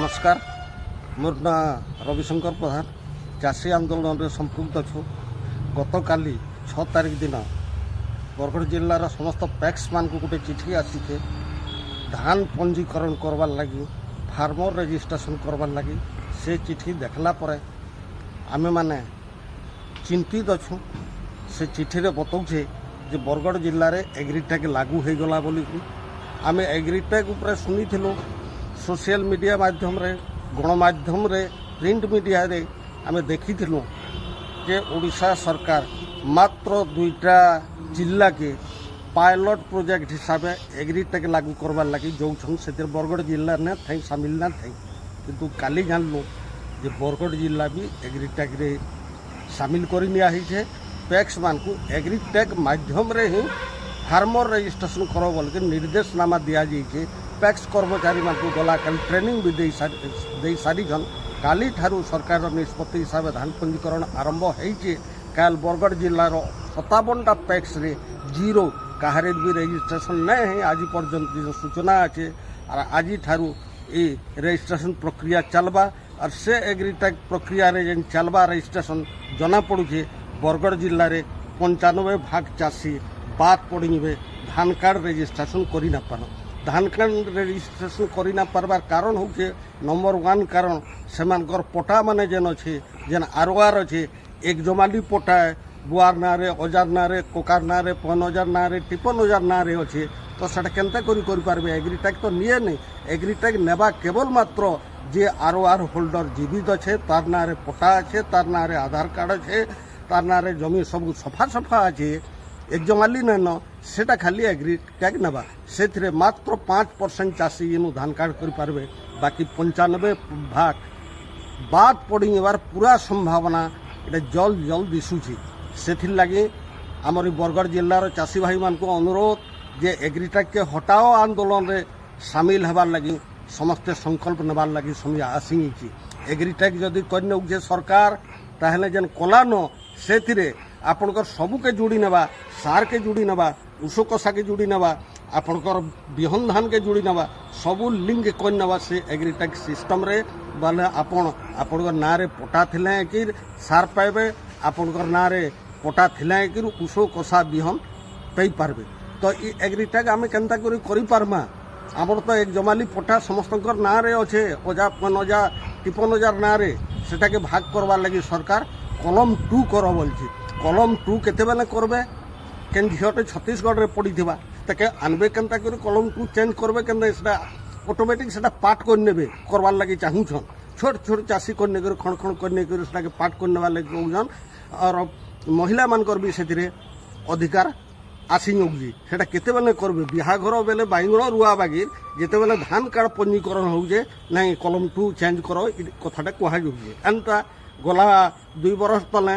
नमस्कार मोर ना रविशंकर प्रधान चाषी आंदोलन में संपृक्त अच्छु गत काली 6 तारिख दिन बरगढ़ जिलार समस्त पैक्स मान को गोटे चिठी आसी थे धान पंजीकरण करवार लगी फार्मर रजिस्ट्रेशन करवार लगी से चिठी देखला पर आमे माने चिंतित अच्छु। से चिठी रे बताऊे जे बरगढ़ जिले में एग्रीटेक लागू हो गला बोली आमे एग्रीटेक उपर शुणी सोशल मीडिया माध्यम रे गणमाध्यम रे प्रिंट मीडिया रे आमे देखिथिलु जे ओडिशा सरकार मात्र 2टा जिला के पायलट प्रोजेक्ट हिसाब से एग्रीटेक लागू करवार लगी जो से बरगढ़ जिला ने थी सामिल ना थी किंतु काली जानलु जे बरगढ़ जिला भी एग्रीटेक रे सामिल कर पैक्स मान को एग्रीटेक माध्यम रे ही फार्मर रजिस्ट्रेशन करो बोल के निर्देशनामा दि जाइए। पैक्स कर्मचारी मान को गला काली ट्रेनिंग भी दे सारी काली ठारू सरकार निष्पत्ति हिसाब से धान पंजीकरण आरंभ होइए। काल बरगढ़ जिलार 57टा पैक्स रे जीरो कहारे भी रजिस्ट्रेशन नहीं है आज पर्यंत जो सूचना अच्छे और आज ठारू ये रजिस्ट्रेशन प्रक्रिया चलबा और से एग्रीटेक प्रक्रिया रे जेन चलबा रजिस्ट्रेशन जना पड़ुचे बरगढ़ जिले में 95% चाषी बात पड़ी धान कार्ड रजिस्ट्रेशन करी ना पार। धान कार्ड रजिस्ट्रेशन करी ना पारबार कारण हूँ नंबर 1 कारण सेमानकर पटा माने जेन अच्छे जेन आरओआर अच्छे एक जमाली पटा बुआर ना रे अजार ना रे कोकार ना रे पन हजार ना रे टिपन हजार ना रे अच्छे तो सेटा केनता करि पारबे। एग्रीटेक तो निये नहीं एग्रीटेक नेबा केवल मात्र जे आरओआर होल्डर जीवित अच्छे तार ना रे पटा अच्छे तार ना रे आधार कार्ड अच्छे तार ना रे जमी सब सफा सफा अच्छे एक जमाली न सेटा खाली एग्रीटेक नेबा से मात्र 5% चाषी इनु धान कार्ड कर पारबे बाकी 95% बात पड़ीबार पूरा संभावना ये जल्द दिशुची। से लगी आमर बरगढ़ जिलार चाषी भाई मान को अनुरोध जे एग्रीटेक के हटाओ आंदोलन रे सामिल हबार लगी समस्ते संकल्प नेबार लगी समय आसी। एग्रीटेक जदि कर सरकार ताहले जेन कलान से आपणकर सबुके जोड़ी नेबा सार के जोड़ी नेबा उषो कषा के जोड़ी नेबा आपणकर बिहन धान के जोड़ी नेबा सबू लिंक कर नेबा से एग्रीटेक सिस्टम रे बाले आपणकर ना रे पटा थिले कि सार पाइबे आपणकर ना रे पटा थिले कि उषो कषा बिहन पाई पारबे। तो ये एग्रीटेक आमे केनता करि पारमा आमर तो एक जमाली पटा समस्तकर ना रे अच्छे अजा पन हजार टिपन हजार ना रे सेटा के भाग करवार लगी सरकार कलम 2 कर बोलछि। कलम 2 केते बेले करबे केन झियोटे छत्तीसगढ़ रे पड़ी थिबा ताके आनबे केनता करि कलम 2 चेंज करबे केनता सेटा ऑटोमेटिक सेटा पार्ट कर नेबे करवार लगी चाहू छन छोट छोट चाषी करने कर खण खण करने कर सेटा के पार्ट कर नेबा लगी कहउछन और महिला मानकर भी सेतिरे अधिकार आसी नौजी सेटा केते बेले करबे बिहाघर बेले बाइगण रुआ बागिर जेते बेले धान कार्ड पंजीकरण होजे नहीं कलम 2 चेंज करो कथाटा कहा जाउजे। एंता गला 2 बरस तले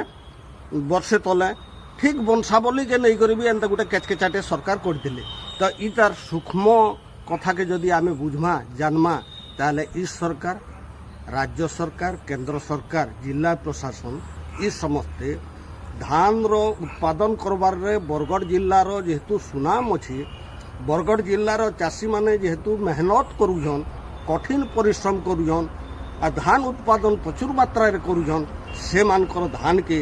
वर्षे तले ठीक बंशावली के नहीं करी एंता गोटे केचकेचाटे सरकार करथिले। तो ई तार सूक्ष्म कथा के जदि आमे बुझमा जानमा ताले ई सरकार राज्य सरकार केंद्र सरकार जिला प्रशासन ई समस्ते धान रो उत्पादन करबार रे बरगढ़ जिलार जेहेतु सुनाम अच्छी बरगढ़ जिलार चाषी माने जेहेतु मेहनत करुछन कठिन परिश्रम करुछन आ धान उत्पादन प्रचुर मात्रा रे करुछन से मानकर धान के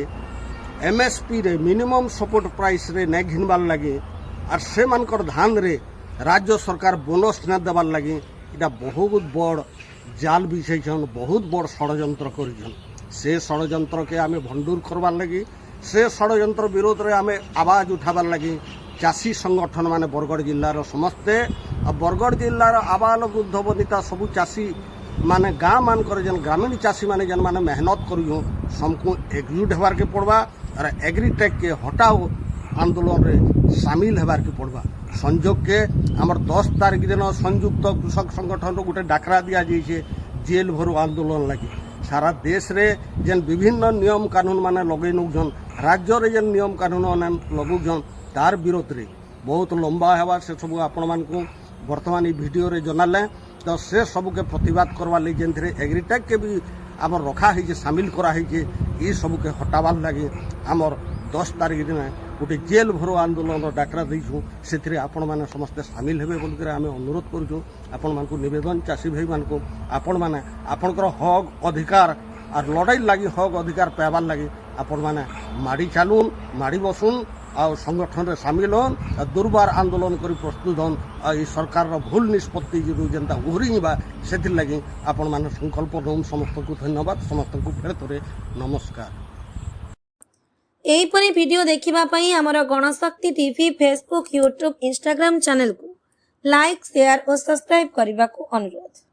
एमएसपी रे मिनिमम सपोर्ट प्राइस रे नै घिनबार लगे और से मानकर धान रे राज्य सरकार बोनस न देबार लगे इटा बहुत बड़ जाल बिछाइछन बहुत बड़ षड़यंत्र करिछन। से षड़यंत्र के आमे भंडूर करबार लगी से षड़यंत्र विरोध रे आमे आवाज उठाबार लगी चाषी संगठन माने बरगढ़ जिलार समस्ते बरगढ़ जिलार आबाल वृद्ध वनिता सबू चाषी माने गाँ मानकर जेन ग्रामीण चाषी माने जेन माने मेहनत करू सबको एकजुट होबार के पड़वा और एग्रीटेक के हटाओ आंदोलन रे सामिल होबार के पड़वा। संयोग के आमर 10 तारिख दिन संयुक्त कृषक संगठन गोटे डाकरा दिया जाइए जेल भरो आंदोलन लगी सारा देश रे जेन विभिन्न नियम कानून माने लगे नौछन राज्य रे जेन नियम कानून माने लगुछन तार विरोध रे बहुत लंबा हेबा से सब आपण मान को वर्तमान ई वीडियो रे जनाले। तो से सब के प्रतिवाद करवा ले जेन एग्रीटेक के भी आमर रखा है सामिल करा है ये सब के हटावार लगे आमर 10 तारिख दिन गोटे जेल भरो आंदोलन डाकरा देचु से आपण मैंने समस्ते सामिल हेबे बोलकर आम अनुरोध करूँ आपण मान निवेदन चाषी भाई मान आपण मैंने आपणकर हक अधिकार और लड़ाई लगी हक अधिकार पाइबार लगी आपण मैंने माड़ी चलुन माड़ी बसुन आ संगठन में सामिल हन दुर्बार आंदोलन कर प्रस्तुत हन सरकार भूल निष्पत्ति जो जेनता उहरीबा से लगी आपण मैंने संकल्प नौन समस्त को धन्यवाद समस्त को फेर थोड़े नमस्कार। एहीपरि वीडियो देखिबा पई हमर Ganashakti TV Facebook YouTube Instagram channel को लाइक शेयर और सब्सक्राइब करने को अनुरोध।